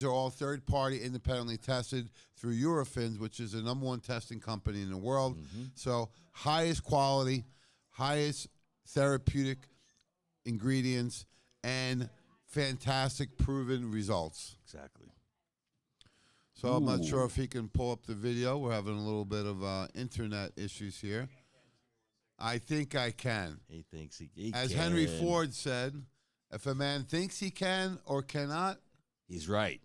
They're all third-party, independently tested through Eurofins, which is the #1 testing company in the world. So highest quality, highest therapeutic ingredients, and fantastic proven results. Exactly. So I'm not sure if he can pull up the video. We're having a little bit of internet issues here. I think I can. He thinks he As can. Henry Ford said, if a man thinks he can or cannot, he's right.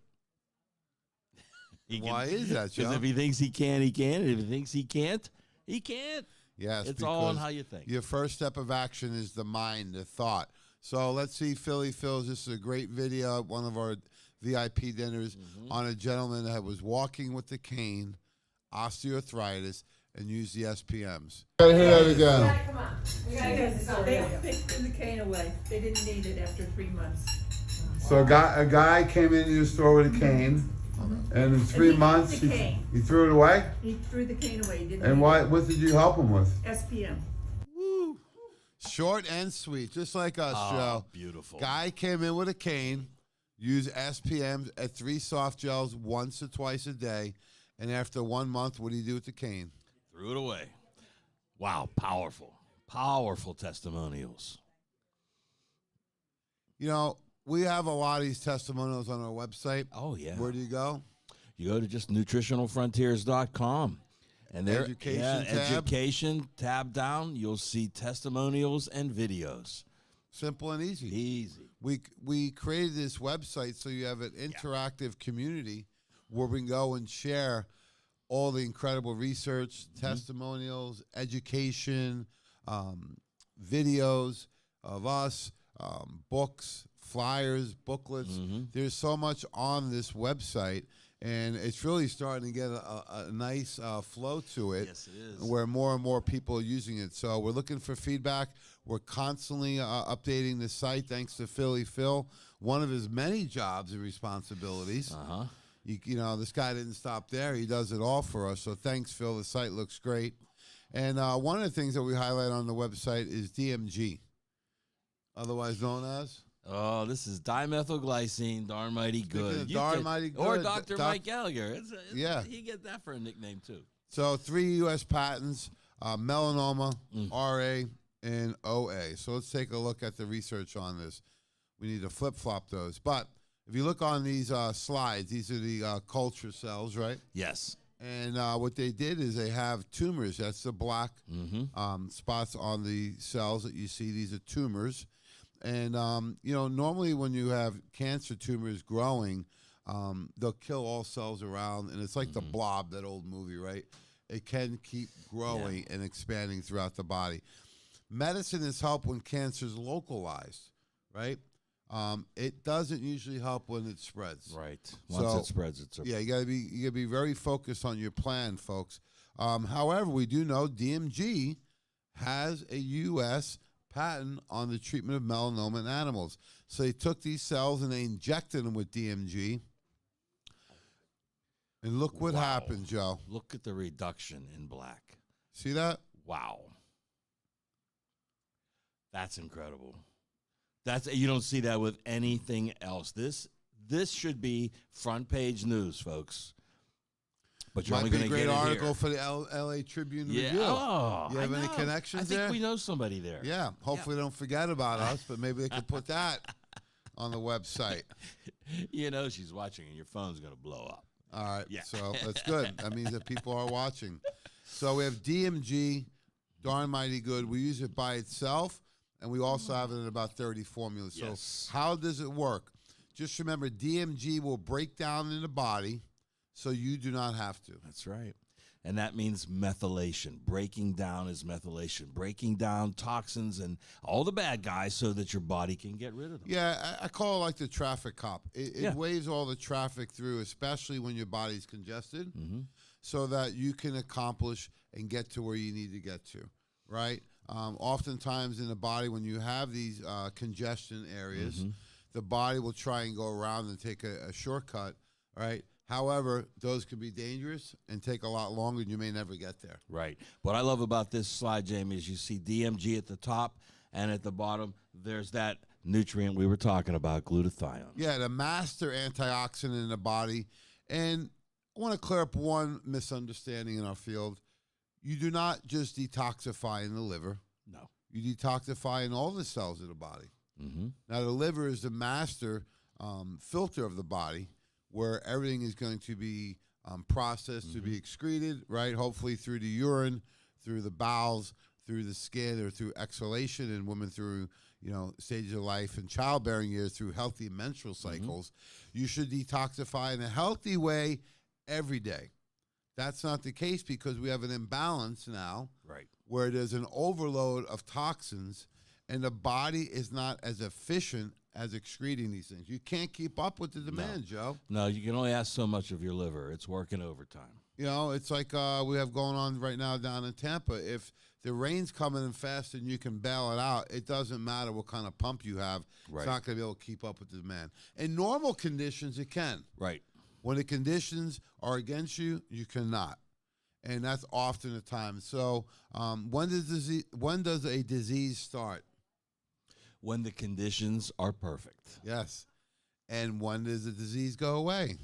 Why is that, Joe? Because if he thinks he can, he can. And if he thinks he can't, he can't. Yes, it's all on how you think. Your first step of action is the mind, the thought. So let's see Philly Phil's. This is a great video at one of our VIP dinners on a gentleman that was walking with the cane, osteoarthritis, and used the SPMs. Gotta hear that again. Come on. They picked the cane away. They didn't need it after 3 months. So a guy came into your store with a cane, and in 3 months he threw it away. He threw the cane away. He didn't And need what did you help him with? SPM. Woo. Short and sweet, just like us, Joe. Beautiful. Guy came in with a cane, used SPMs at 3 soft gels once or twice a day, and after 1 month, what did he do with the cane? Threw it away. Wow, powerful. Powerful testimonials. You know, we have a lot of these testimonials on our website. Oh, yeah. Where do you go? You go to just nutritionalfrontiers.com. And there, education tab down, you'll see testimonials and videos. Simple and easy. Easy. We created this website so you have an interactive community where we can go and share all the incredible research, testimonials, education, videos of us, books, flyers, booklets. There's so much on this website, and it's really starting to get a nice flow to it. Yes, it is. Where more and more people are using it. So we're looking for feedback. We're constantly updating the site thanks to Philly Phil, one of his many jobs and responsibilities. You know, this guy didn't stop there. He does it all for us. So thanks, Phil. The site looks great. And one of the things that we highlight on the website is DMG, otherwise known as? Oh, this is dimethylglycine, darn mighty good. Mighty good. Or Dr. Mike Gallagher. Yeah. He get that for a nickname, too. So 3 U.S. patents, melanoma, RA, and OA. So let's take a look at the research on this. We need to flip-flop those. But if you look on these slides, these are the culture cells, right? Yes. And what they did is they have tumors. That's the black spots on the cells that you see. These are tumors. And, you know, normally when you have cancer tumors growing, they'll kill all cells around. And it's like the Blob, that old movie, right? It can keep growing and expanding throughout the body. Medicine has helped when cancer is localized, right? It doesn't usually help when it spreads. Right. Once it spreads, it's yeah. You gotta be very focused on your plan, folks. However, we do know DMG has a U.S. patent on the treatment of melanoma in animals. So they took these cells and they injected them with DMG, and look what happened, Joe. Look at the reduction in black. See that? Wow. That's incredible. You don't see that with anything else. This should be front page news, folks. But you're Might only be going a to great get it article here. for the L.A. Tribune Yeah. Review. Oh, You have I any know. connections I think there? we know somebody there. Yeah. Hopefully they don't forget about us, but maybe they could put that on the website. You know she's watching and your phone's going to blow up. All right. Yeah. So that's good. That means that people are watching. So we have DMG, darn mighty good. We use it by itself, and we also have it in about 30 formulas. Yes. So how does it work? Just remember, DMG will break down in the body, so you do not have to. That's right. And that means methylation. Breaking down is methylation. Breaking down toxins and all the bad guys so that your body can get rid of them. Yeah, I call it like the traffic cop. It waves all the traffic through, especially when your body's congested, so that you can accomplish and get to where you need to get to, right? Oftentimes in the body, when you have these congestion areas, the body will try and go around and take a shortcut, right? However, those can be dangerous and take a lot longer, and you may never get there. Right. What I love about this slide, Jamie, is you see DMG at the top, and at the bottom, there's that nutrient we were talking about, glutathione. Yeah, the master antioxidant in the body. And I want to clear up one misunderstanding in our field. You do not just detoxify in the liver. No. You detoxify in all the cells of the body. Mm-hmm. Now, the liver is the master filter of the body, where everything is going to be processed to be excreted, right? Hopefully through the urine, through the bowels, through the skin, or through exhalation, and women through, stages of life and childbearing years through healthy menstrual cycles. You should detoxify in a healthy way every day. That's not the case because we have an imbalance now, Right. where there's an overload of toxins, and the body is not as efficient as excreting these things. You can't keep up with the demand, Joe. No, you can only ask so much of your liver. It's working overtime. It's like we have going on right now down in Tampa. If the rain's coming in fast and you can bail it out, it doesn't matter what kind of pump you have. Right. It's not going to be able to keep up with the demand. In normal conditions, it can. Right. When the conditions are against you, you cannot. And that's often the time. So when does a disease start? When the conditions are perfect. Yes. And when does the disease go away?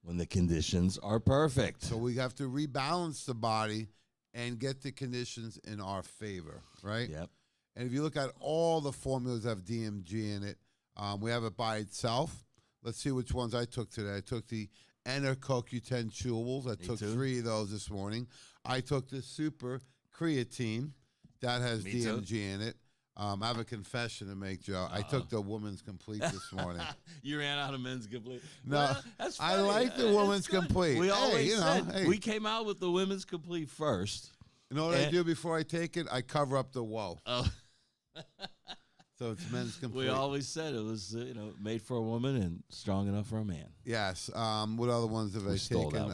When the conditions are perfect. So we have to rebalance the body and get the conditions in our favor, right? Yep. And if you look at all the formulas that have DMG in it, we have it by itself. Let's see which ones I took today. I took the CoQ10 chewables. I took 3 of those this morning. I took the super creatine that has DMG in it. I have a confession to make, Joe. I took the Woman's Complete this morning. You ran out of Men's Complete. No, well, that's funny. I like the Woman's Complete. We always said hey. we came out with the Women's Complete first. You know what I do before I take it? I cover up the woe. Oh. So it's Men's Complete. We always said it was made for a woman and strong enough for a man. Yes. What other ones have I taken?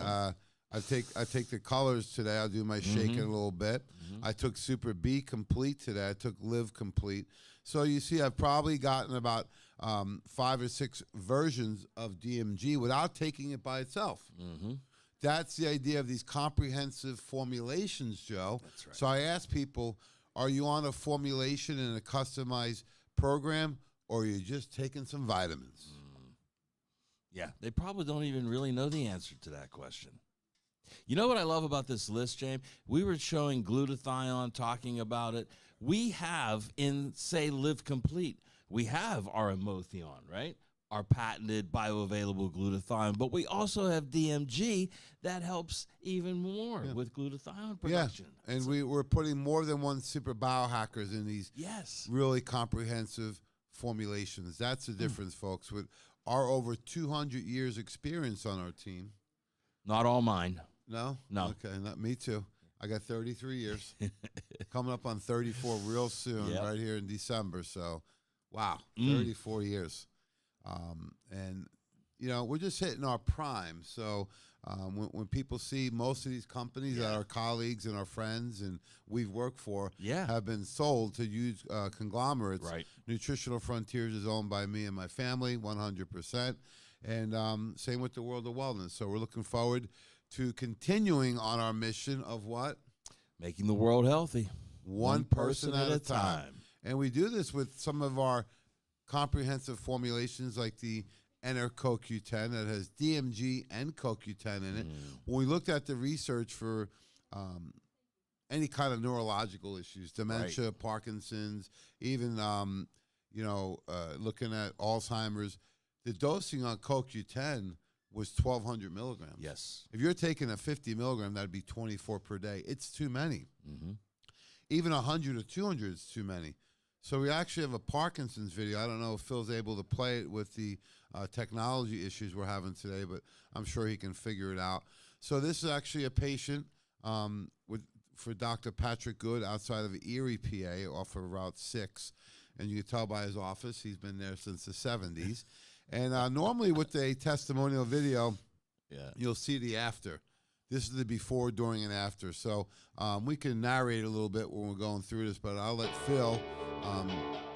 I take the colors today. I'll do my shaking a little bit. I took Super B Complete today. I took Live Complete. So you see, I've probably gotten about 5 or 6 versions of DMG without taking it by itself. That's the idea of these comprehensive formulations, Joe. That's right. So I ask people, are you on a formulation in a customized program, or are you just taking some vitamins? Yeah, they probably don't even really know the answer to that question. You know what I love about this list, James? We were showing glutathione, talking about it. We have in, say, Live Complete, we have our Methylation, right? Our patented bioavailable glutathione, but we also have DMG that helps even more with glutathione production. Yeah, and we're putting more than one super biohackers in these really comprehensive formulations. That's the difference, folks, with our over 200 years experience on our team. Not all mine. No? No. Okay, not me too. I got 33 years. Coming up on 34 real soon, right here in December. So, wow, 34 years. And, we're just hitting our prime. So when people see most of these companies that our colleagues and our friends and we've worked for have been sold to huge conglomerates, Nutritional Frontiers is owned by me and my family, 100%. And same with the World of Wellness. So we're looking forward to continuing on our mission of what? Making the world healthy. One person at a time. And we do this with some of our comprehensive formulations like the CoQ10 that has DMG and CoQ10 in it. When we looked at the research for any kind of neurological issues, dementia, Parkinson's, even looking at Alzheimer's, the dosing on CoQ10 was 1,200 milligrams. Yes. If you're taking a 50 milligram, that'd be 24 per day. It's too many. Even 100 or 200 is too many. So we actually have a Parkinson's video. I don't know if Phil's able to play it with the technology issues we're having today, but I'm sure he can figure it out. So this is actually a patient for Dr. Patrick Good outside of Erie, PA, off of Route 6. And you can tell by his office, he's been there since the 70s. And normally with a testimonial video, you'll see the after. This is the before, during, and after. So we can narrate a little bit when we're going through this, but I'll let Phil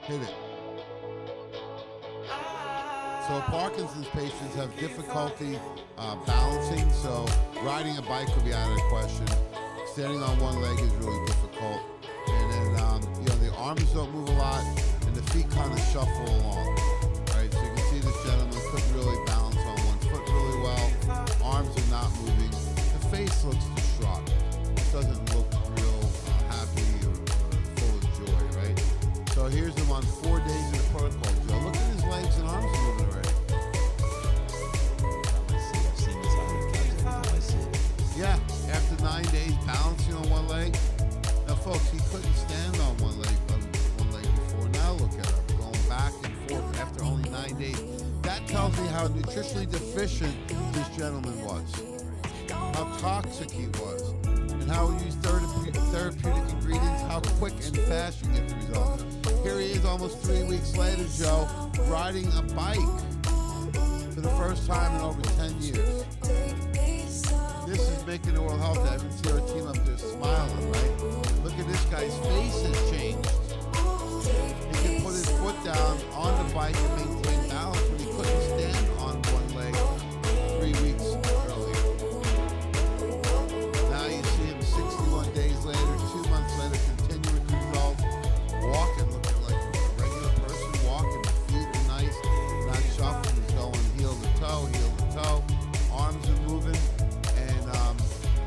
hit it. So Parkinson's patients have difficulty balancing, so riding a bike would be out of the question. Standing on one leg is really difficult. And then, the arms don't move a lot, and the feet kind of shuffle along. Right, so you can see this gentleman couldn't really balance on one foot really well. Arms are not moving. The face looks distraught. It doesn't look real happy or full of joy, right? So here's him on 4 days of the protocol, Joe. Look at his legs and arms moving already. I've seen this on the couch every time I see it. Yeah, after 9 days balancing on one leg. Now, folks, he couldn't stand on one leg before. Now look at him going back and forth after only 9 days. That tells me how nutritionally deficient this gentleman was, how toxic he was, and how he used therapeutic ingredients, how quick and fast you get the results. Here he is almost 3 weeks later, Joe, riding a bike for the first time in over 10 years. This is making the World Health Day. I can see our team up there smiling, right? Look at this guy's face has changed. He can put his foot down on the bike and maintain balance when he couldn't stand on one leg 3 weeks earlier. Now you see him 61 days later, 2 months later, continuing the results, walking, looking like a regular person, walking. The feet are nice, not shuffling. He's going heel to toe, arms are moving.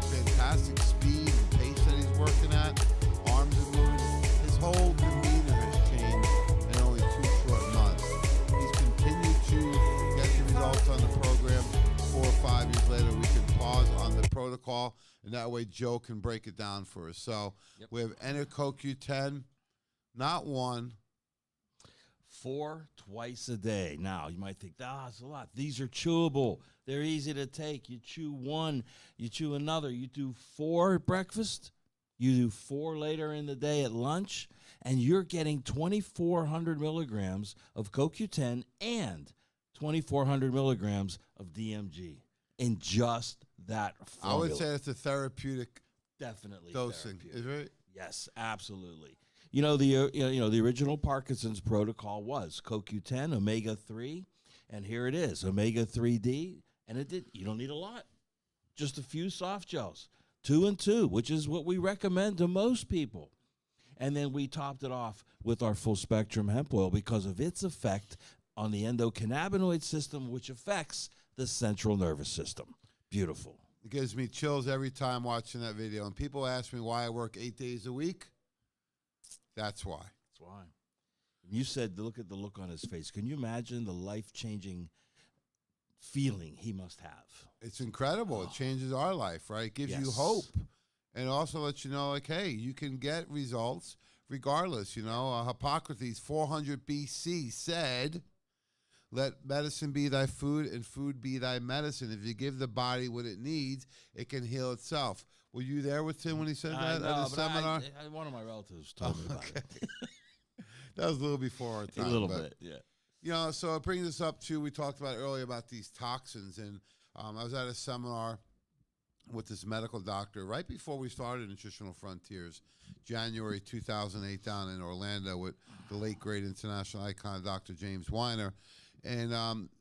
Fantastic speed and pace that he's working at. Arms are moving. His whole demeanor has changed in only 2 short months. He's continued to get the results on the program. 4 or 5 years later, we can pause on the protocol, and that way Joe can break it down for us. So we have CoQ10, not 1. 4 twice a day. Now, you might think, that's a lot. These are chewable. They're easy to take. You chew one, you chew another. You do 4 at breakfast, you do 4 later in the day at lunch, and you're getting 2,400 milligrams of CoQ10 and 2,400 milligrams of DMG in just that formula. I would say it's a therapeutic Definitely dosing. therapeutic. Is it? Yes, absolutely. You know, the original Parkinson's protocol was CoQ10, omega-3, and here it is, omega-3D, and you don't need a lot, just a few soft gels, 2 and 2, which is what we recommend to most people. And then we topped it off with our full spectrum hemp oil because of its effect on the endocannabinoid system, which affects the central nervous system. Beautiful. It gives me chills every time watching that video. And people ask me why I work 8 days a week. That's why. That's why. You said, look at the look on his face. Can you imagine the life-changing feeling he must have? It's incredible. It changes our life, right? It gives you hope. And also lets you know, like, hey, you can get results regardless. You know, Hippocrates, 400 BC, said, let medicine be thy food and food be thy medicine. If you give the body what it needs, it can heal itself. Were you there with him when he said that at his seminar? One of my relatives told me about it. That was a little before our time. A little bit, yeah. You know, so it brings us up to, we talked about earlier about these toxins, and I was at a seminar with this medical doctor right before we started Nutritional Frontiers, January 2008, down in Orlando with the late, great international icon, Dr. James Weiner. And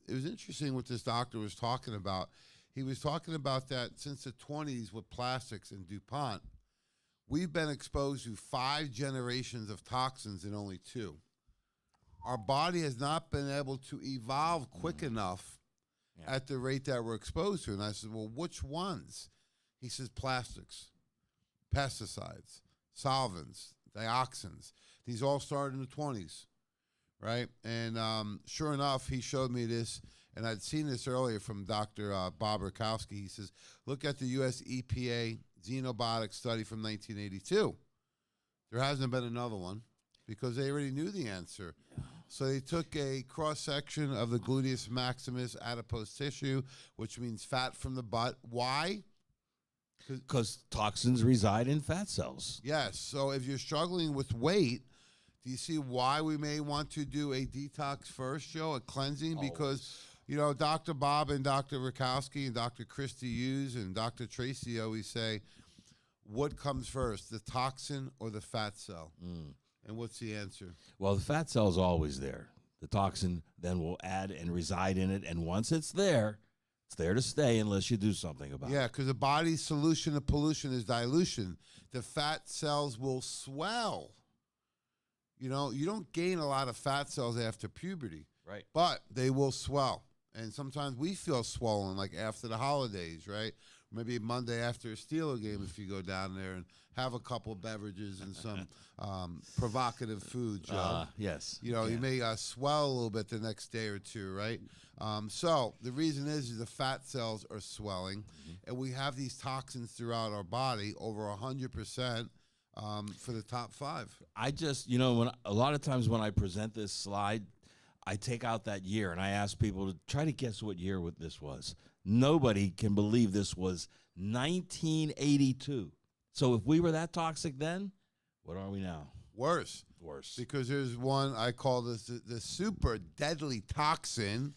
it was interesting what this doctor was talking about. He was talking about that since the 20s with plastics and DuPont, we've been exposed to 5 generations of toxins in only 2. Our body has not been able to evolve quick enough at the rate that we're exposed to. And I said, well, which ones? He says plastics, pesticides, solvents, dioxins. These all started in the 20s, right? And sure enough, he showed me this, and I'd seen this earlier from Dr. Bob Rakowski. He says, look at the U.S. EPA xenobiotic study from 1982. There hasn't been another one because they already knew the answer. So they took a cross-section of the gluteus maximus adipose tissue, which means fat from the butt. Why? Because toxins reside in fat cells. Yes. So if you're struggling with weight, do you see why we may want to do a detox first, Joe, a cleansing? Always. Because, you know, Dr. Bob and Dr. Rakowski and Dr. Christy Hughes and Dr. Tracy always say, what comes first, the toxin or the fat cell? And what's the answer? Well, the fat cell is always there. The toxin then will add and reside in it, and once it's there to stay unless you do something about it. Yeah, because the body's solution to pollution is dilution. The fat cells will swell. you know, you don't gain a lot of fat cells after puberty, Right. but they will swell. And sometimes we feel swollen, like after the holidays, right? Maybe Monday after a Steeler game, if you go down there and have a couple beverages and some provocative food, Joe. Yes. You know, you may swell a little bit the next day or two, right? So the reason is the fat cells are swelling, and we have these toxins throughout our body, over 100% for the top 5. I just, you know, when a lot of times when I present this slide, I take out that year and I ask people to try to guess what year this was. Nobody can believe this was 1982. So if we were that toxic then, what are we now? Worse. Worse. Because there's one I call this the super deadly toxin.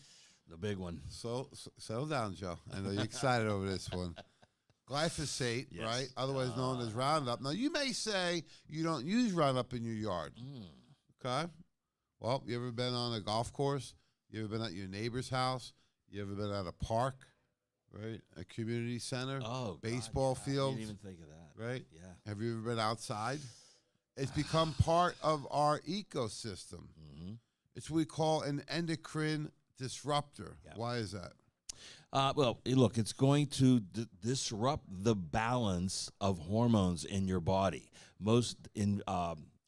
The big one. So settle down, Joe. I know you're excited over this one. Glyphosate, Yes. right? Otherwise known as Roundup. Now, you may say you don't use Roundup in your yard. Okay? Well, you ever been on a golf course? You ever been at your neighbor's house? You ever been at a park, right? A community center? Oh, baseball God, field? I didn't even think of that. Right? Yeah. Have you ever been outside? It's become part of our ecosystem. It's what we call an endocrine disruptor. Yep. Why is that? Well, look, it's going to disrupt the balance of hormones in your body. Most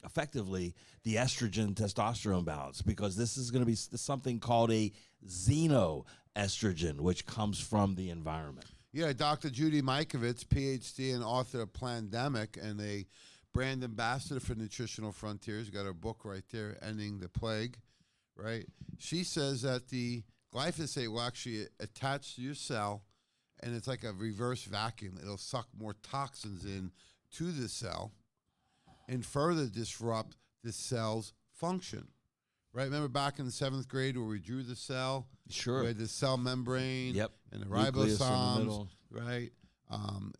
effectively, the estrogen testosterone balance, because this is going to be something called a xenoestrogen, which comes from the environment. Yeah, Dr. Judy Mikovits, PhD and author of Plandemic and a brand ambassador for Nutritional Frontiers, got her book right there, Ending the Plague, right? She says that the glyphosate will actually attach to your cell, and it's like a reverse vacuum. It'll suck more toxins in to the cell and further disrupt the cell's function. Right? Remember back in the 7th grade where we drew the cell? Sure. We had the cell membrane and the Nucleus in the ribosomes, middle. right?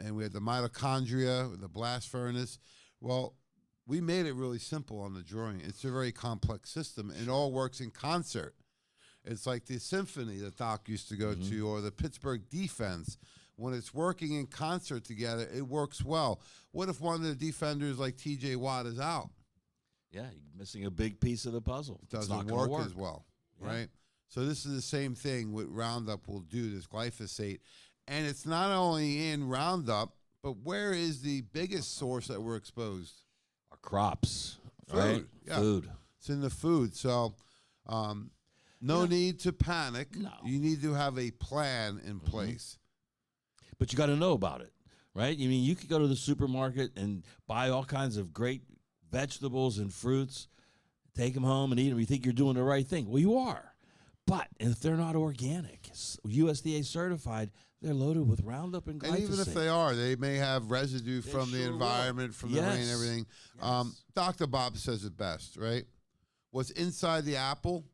And we had the mitochondria, the blast furnace. Well, we made it really simple on the drawing. It's a very complex system, and it all works in concert. It's like the symphony that Doc used to go to, or the Pittsburgh defense. When it's working in concert together, it works well. What if one of the defenders like TJ Watt is out? Yeah, you're missing a big piece of the puzzle. It doesn't work as well, right? So this is the same thing what Roundup will do, this glyphosate. And it's not only in Roundup, but where is the biggest source that we're exposed? Our crops, Food, right? yeah. Food. It's in the food. So no need to panic. No. You need to have a plan in place. But you got to know about it, right? I mean, you could go to the supermarket and buy all kinds of great vegetables and fruits, take them home and eat them. You think you're doing the right thing. Well, you are. But if they're not organic, USDA certified, they're loaded with Roundup and glyphosate. And even if they are, they may have residue from the sure environment, from the rain and everything. Yes. Dr. Bob says it best, right? What's inside the apple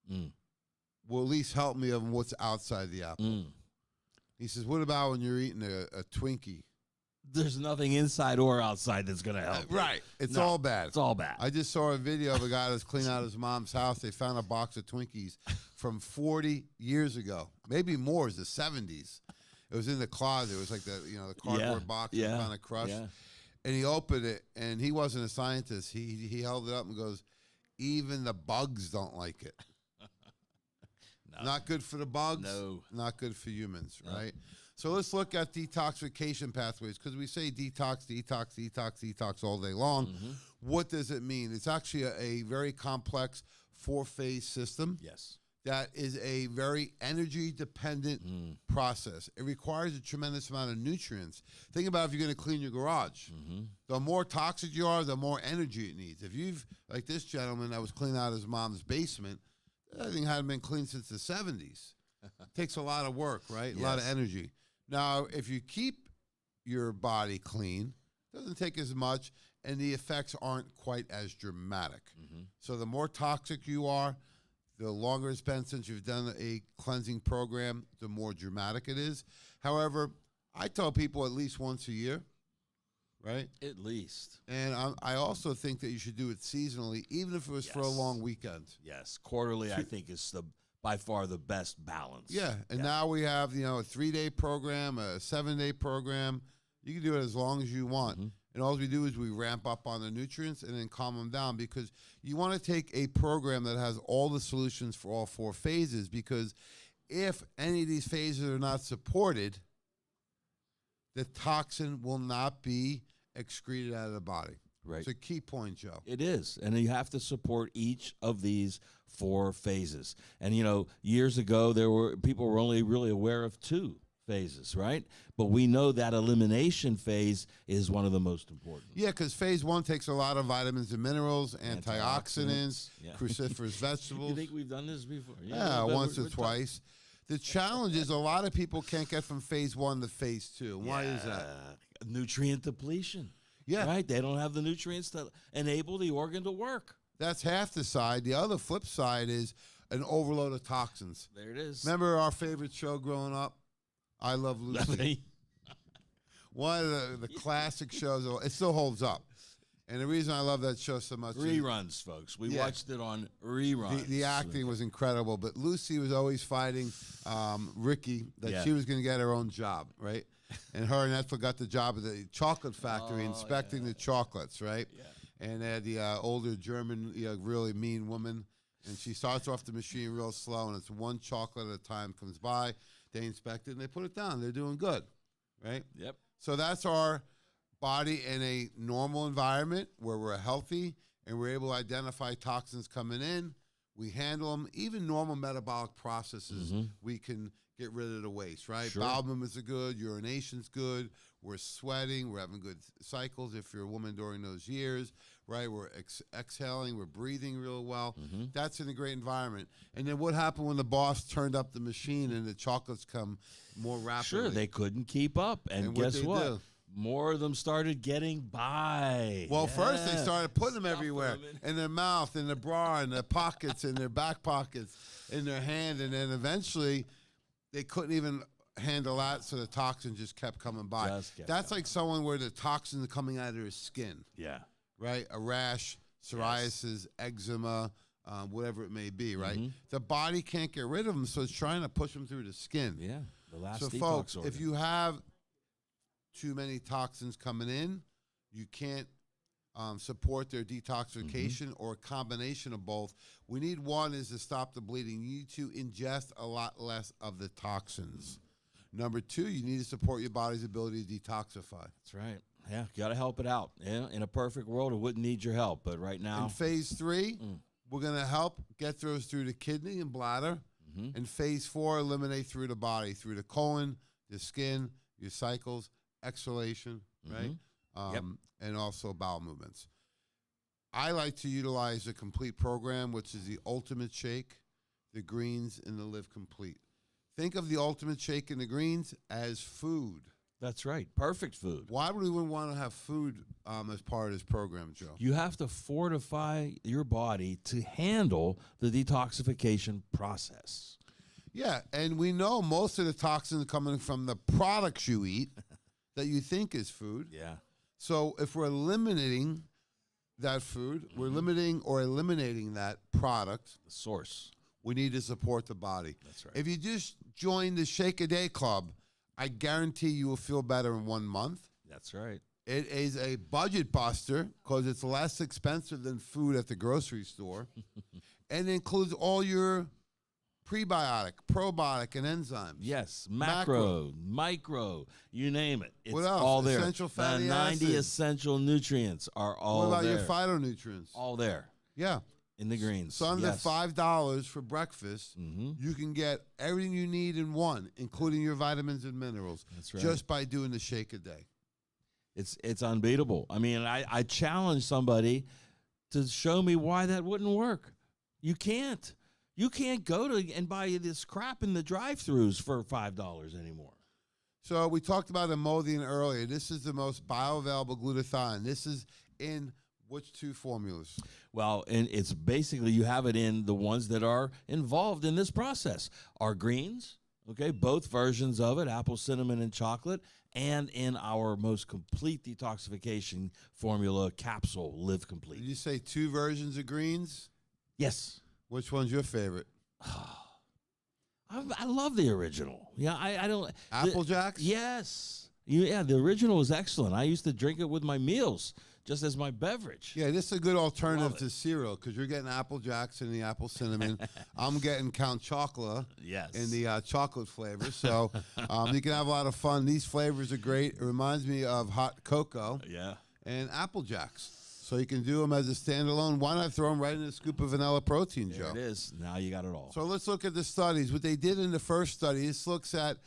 will at least help me of what's outside the apple. He says, what about when you're eating a Twinkie? There's nothing inside or outside that's going to help. Right. It's No, all bad. It's all bad. I just saw a video of a guy that's cleaning out his mom's house. They found a box of Twinkies from 40 years ago, maybe more. It was the 70s. It was in the closet. It was like the cardboard box that was kind of crushed. Yeah. And he opened it, and he wasn't a scientist. He held it up and goes, even the bugs don't like it. No. Not good for the bugs. No. Not good for humans, right? So let's look at detoxification pathways, because we say detox, detox, detox, detox all day long. What does it mean? It's actually a very complex 4-phase system. Yes. That is a very energy-dependent process. It requires a tremendous amount of nutrients. Think about if you're going to clean your garage. The more toxic you are, the more energy it needs. If you've, like this gentleman that was cleaning out his mom's basement, that thing hadn't been cleaned since the 70s. Takes a lot of work, right? A lot of energy. Now, if you keep your body clean, it doesn't take as much, and the effects aren't quite as dramatic. So the more toxic you are, the longer it's been since you've done a cleansing program, the more dramatic it is. However, I tell people at least once a year, right? At least. And I also think that you should do it seasonally, even if it was for a long weekend. Yes. Quarterly, I think, is by far the best balance. Yeah, and now we have, a 3-day program, a 7-day program. You can do it as long as you want. And all we do is we ramp up on the nutrients and then calm them down, because you want to take a program that has all the solutions for all 4 phases, because if any of these phases are not supported, the toxin will not be excreted out of the body. Right. It's a key point, Joe. It is. And you have to support each of these 4 phases. And, years ago, people were only really aware of 2 phases, right? But we know that elimination phase is one of the most important. Yeah, because phase 1 takes a lot of vitamins and minerals, antioxidants, Yeah. cruciferous vegetables. You think we've done this before? Yeah, once or twice. The challenge is a lot of people can't get from phase 1 to phase 2. Why is that? Nutrient depletion. Yeah. Right? They don't have the nutrients to enable the organ to work. That's half the side. The other flip side is an overload of toxins. There it is. Remember our favorite show growing up? I Love Lucy. One of the classic shows. It still holds up. And the reason I love that show so much Reruns, folks. We watched it on reruns. The acting was incredible, but Lucy was always fighting Ricky that she was going to get her own job, right? And her and Ethel got the job at the chocolate factory inspecting the chocolates, right? Yeah. And they had the older German, really mean woman, and she starts off the machine real slow, and it's one chocolate at a time comes by. They inspect it, and they put it down. They're doing good, right? Yep. So that's our body in a normal environment where we're healthy and we're able to identify toxins coming in. We handle them. Even normal metabolic processes, we can get rid of the waste, right? Sure. Bowel movements are good. Urination's good. We're sweating. We're having good cycles if you're a woman during those years, right? We're exhaling. We're breathing real well. That's in a great environment. And then what happened when the boss turned up the machine and the chocolates come more rapidly? Sure, they couldn't keep up. And guess what? Do? More of them started getting by. Well, first they started putting them Stuff everywhere, them in their mouth, in their bra, in their pockets, in their back pockets, in their hand, and then eventually they couldn't even handle that, so the toxin just kept coming by. That's like someone where the toxins are coming out of their skin. Yeah. Right? A rash, psoriasis, eczema, whatever it may be, right? The body can't get rid of them, so it's trying to push them through the skin. Yeah. The last So, detox folks, organ. if you have too many toxins coming in, you can't support their detoxification or a combination of both. We need one is to stop the bleeding. You need to ingest a lot less of the toxins. Number 2, you need to support your body's ability to detoxify. That's right. Yeah, you got to help it out. Yeah, in a perfect world, it wouldn't need your help, but right now. In phase 3, we're going to help get those through the kidney and bladder. And phase 4, eliminate through the body, through the colon, the skin, your cycles, exhalation, right? And also bowel movements. I like to utilize a complete program, which is the Ultimate Shake, the Greens, and the Live Complete. Think of the Ultimate Shake and the Greens as food. That's right. Perfect food. Why would we want to have food as part of this program, Joe? You have to fortify your body to handle the detoxification process. Yeah, and we know most of the toxins are coming from the products you eat that you think is food. Yeah. So if we're eliminating that food, we're limiting or eliminating that product. The source. We need to support the body. That's right. If you just join the Shake a Day Club, I guarantee you will feel better in 1 month. That's right. It is a budget buster because it's less expensive than food at the grocery store. And it includes all your prebiotic, probiotic, and enzymes. Yes, macro, micro, you name it. It's What else? all there. Essential fatty the 90 acids. essential nutrients are all What about there. your phytonutrients? All there Yeah. in the greens. So under yes. $5 for breakfast, you can get everything you need in one, including your vitamins and minerals. That's right. Just by doing the Shake a Day. It's unbeatable. I mean, I challenge somebody to show me why that wouldn't work. You can't. You can't go to and buy this crap in the drive-thrus for $5 anymore. So we talked about Imodium earlier. This is the most bioavailable glutathione. This is in which 2 formulas? Well, and it's basically you have it in the ones that are involved in this process. Our greens, okay, both versions of it, apple, cinnamon, and chocolate, and in our most complete detoxification formula capsule, Live Complete. Did you say 2 versions of greens? Yes. Which one's your favorite? I love the original. Yeah, I don't. Apple Jacks? Yes. Yeah, the original was excellent. I used to drink it with my meals, just as my beverage. Yeah, this is a good alternative to cereal because you're getting Apple Jacks and the apple cinnamon. I'm getting Count Chocula Yes. in the chocolate flavor. So you can have a lot of fun. These flavors are great. It reminds me of hot cocoa Yeah. and Apple Jacks. So you can do them as a standalone. Why not throw them right in a scoop of vanilla protein, There Joe? it is. Now you got it all. So let's look at the studies. What they did in the first study, this looks at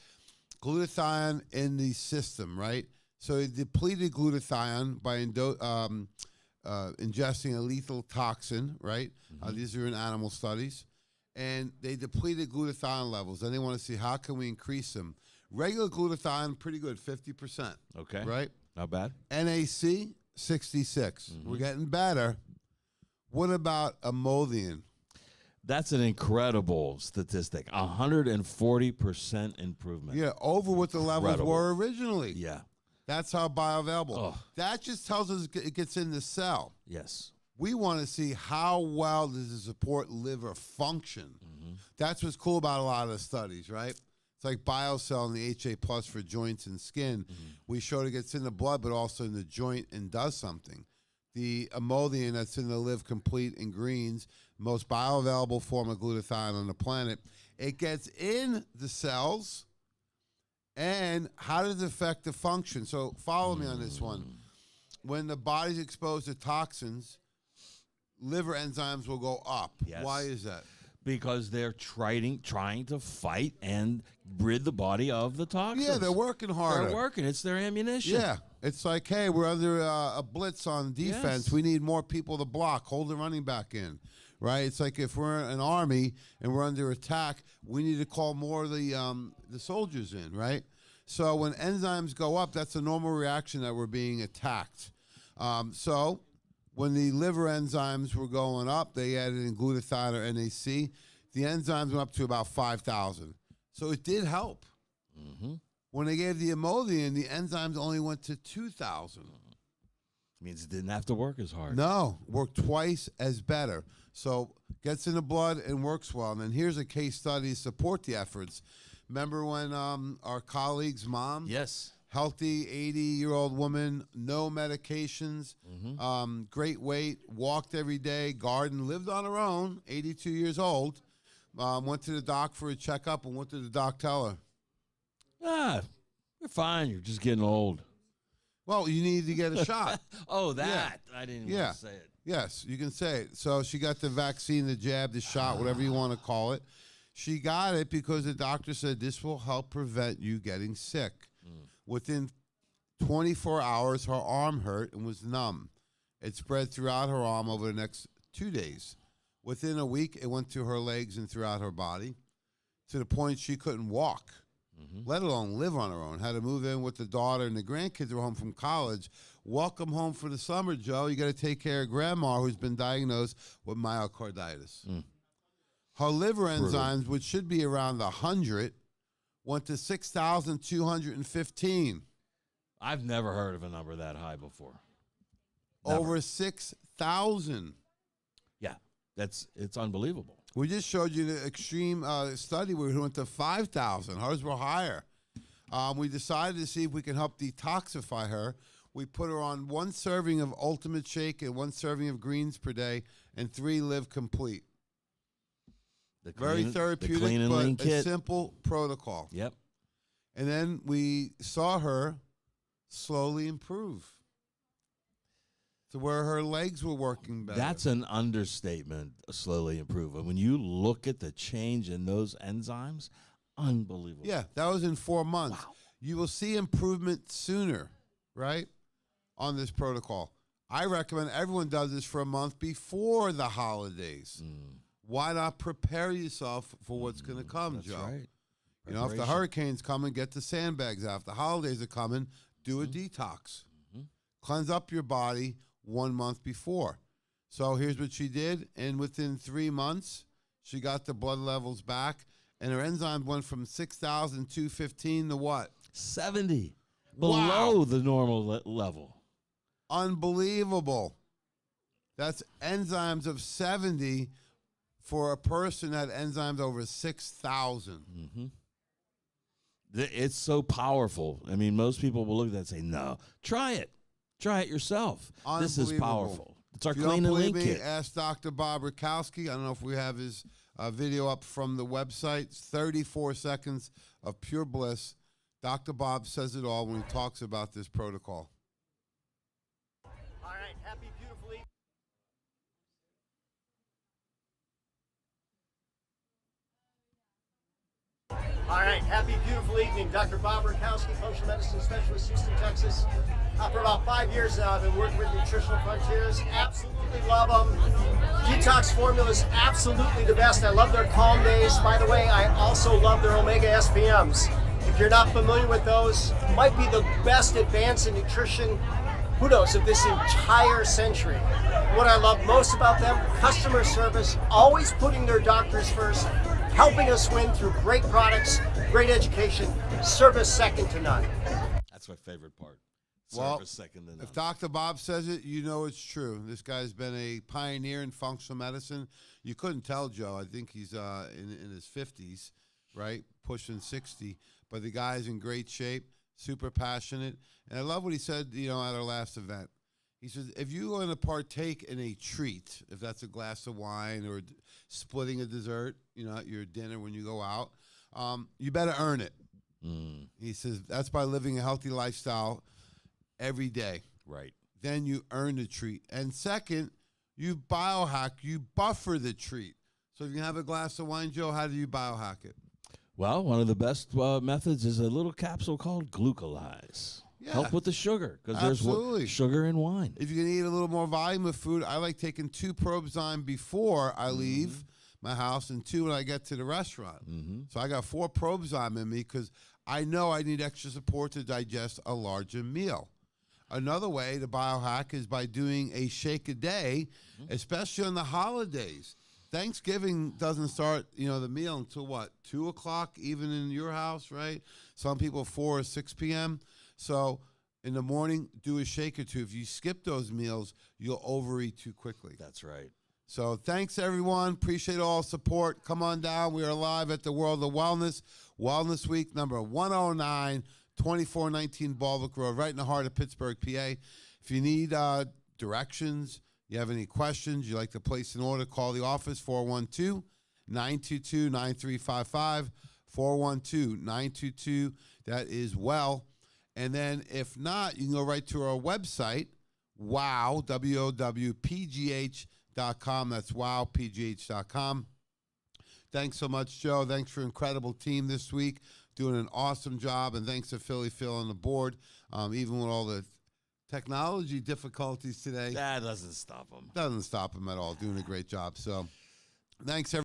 glutathione in the system, right? So they depleted glutathione by ingesting a lethal toxin, right? These are in animal studies. And they depleted glutathione levels. Then they want to see how can we increase them. Regular glutathione, pretty good, 50%. Okay. Right? Not bad. NAC, 66. We're getting better. What about emollient? That's an incredible statistic. 140% improvement. Yeah, over what the levels Incredible. were originally. Yeah. That's how bioavailable. Oh. That just tells us it gets in the cell. Yes. We want to see how well does it support liver function. That's what's cool about a lot of the studies, right? It's like BioCell and the HA Plus for joints and skin. We showed it gets in the blood, but also in the joint and does something. The emollient that's in the Live Complete in greens, most bioavailable form of glutathione on the planet, it gets in the cells. And how does it affect the function? So follow me on this one. When the body's exposed to toxins, liver enzymes will go up. Yes. Why is that? Because they're trying to fight and rid the body of the toxins. Yeah, they're working harder. They're working. It's their ammunition. Yeah, it's like, hey, we're under a blitz on defense. Yes. We need more people to block. Hold the running back in, right? It's like if we're an army and we're under attack, we need to call more of the soldiers in, right? So when enzymes go up, that's a normal reaction that we're being attacked. So when the liver enzymes were going up, they added in glutathione or NAC. The enzymes went up to about 5,000. So it did help. When they gave the emollient, the enzymes only went to 2,000. Means it didn't have to work as hard. No, worked twice as better. So gets in the blood and works well. And then here's a case study to support the efforts. Remember when our colleague's mom? Yes. Healthy 80-year-old woman, no medications, great weight, walked every day, garden, lived on her own, 82 years old, went to the doc for a checkup, and what did the doc tell her? You're fine. You're just getting old. Well, you need to get a shot. Oh, that. I didn't want to say it. Yes, you can say it. So she got the vaccine, the jab, the shot, whatever you want to call it. She got it because the doctor said this will help prevent you getting sick. Within 24 hours, her arm hurt and was numb. It spread throughout her arm over the next 2 days. Within a week, it went to her legs and throughout her body to the point she couldn't walk, let alone live on her own. Had to move in with the daughter, and the grandkids were home from college. Welcome home for the summer, Joe. You got to take care of Grandma, who's been diagnosed with myocarditis. Her liver enzymes, which should be around 100, went to 6,215. I've never heard of a number that high before. Over 6,000. Yeah, it's unbelievable. We just showed you the extreme study where we went to 5,000. Hers were higher. We decided to see if we can help detoxify her. We put her on 1 serving of Ultimate Shake and 1 serving of greens per day and 3 Live Complete. Very therapeutic, clean and lean but kit. a simple protocol. Yep. And then we saw her slowly improve to where her legs were working better. That's an understatement, slowly improving. When you look at the change in those enzymes, unbelievable. Yeah, that was in 4 months. Wow. You will see improvement sooner, right, on this protocol. I recommend everyone does this for a month before the holidays. Why not prepare yourself for what's going to come, That's Joe? right. You know, if the hurricane's coming, get the sandbags out. If the holidays are coming, do a detox. Cleanse up your body 1 month before. So here's what she did. And within 3 months, she got the blood levels back. And her enzyme went from 6,215 to what? 70. Wow. Below the normal level. Unbelievable. That's enzymes of 70 for a person that had enzymes over 6,000. It's so powerful. I mean, most people will look at that and say, no, try it. Try it yourself. This is powerful. It's our If you Clean don't and believe Lean me, kit. ask Dr. Bob Rakowski. I don't know if we have his video up from the website. It's 34 seconds of pure bliss. Dr. Bob says it all when he talks about this protocol. All right, happy, beautiful evening. All right, happy, beautiful evening. Dr. Bob Rakowski, functional medicine specialist, Houston, Texas. For about 5 years now, I've been working with Nutritional Frontiers. Absolutely love them. Detox formulas, absolutely the best. I love their Calm Days. By the way, I also love their Omega SPMs. If you're not familiar with those, might be the best advance in nutrition, who knows, of this entire century. What I love most about them, customer service, always putting their doctors first, helping us win through great products, great education, service second to none. That's my favorite part. Well, Service second to none. if Dr. Bob says it, you know it's true. This guy's been a pioneer in functional medicine. You couldn't tell, Joe. I think he's in his 50s, right? Pushing 60. But the guy's in great shape, super passionate. And I love what he said, at our last event. He says, if you're going to partake in a treat, if that's a glass of wine or splitting a dessert, at your dinner when you go out, you better earn it. He says, that's by living a healthy lifestyle every day. Right. Then you earn the treat. And second, you biohack, you buffer the treat. So if you have a glass of wine, Joe, how do you biohack it? Well, one of the best methods is a little capsule called Glucolize. Yeah. Help with the sugar, because Absolutely. there's sugar in wine. If you can eat a little more volume of food, I like taking 2 Probzyme before I leave my house and 2 when I get to the restaurant. So I got 4 Probzyme in me because I know I need extra support to digest a larger meal. Another way to biohack is by doing a shake a day, especially on the holidays. Thanksgiving doesn't start, the meal until what, 2 o'clock, even in your house, right? Some people 4 or 6 p.m. So in the morning, do a shake or 2. If you skip those meals, you'll overeat too quickly. That's right. So thanks, everyone. Appreciate all support. Come on down. We are live at the World of Wellness, Wellness Week, number 109, 2419 Baldwick Road, right in the heart of Pittsburgh, PA. If you need directions, you have any questions, you like to place an order, call the office, 412-922-9355, 412-922. That is well. And then if not, you can go right to our website, WOW, WOWPGH.com. That's WOWPGH.com. Thanks so much, Joe. Thanks for an incredible team this week, doing an awesome job. And thanks to Philly Phil on the board, even with all the technology difficulties today. That doesn't stop them. Doesn't stop him at all. Doing a great job. So thanks, everyone.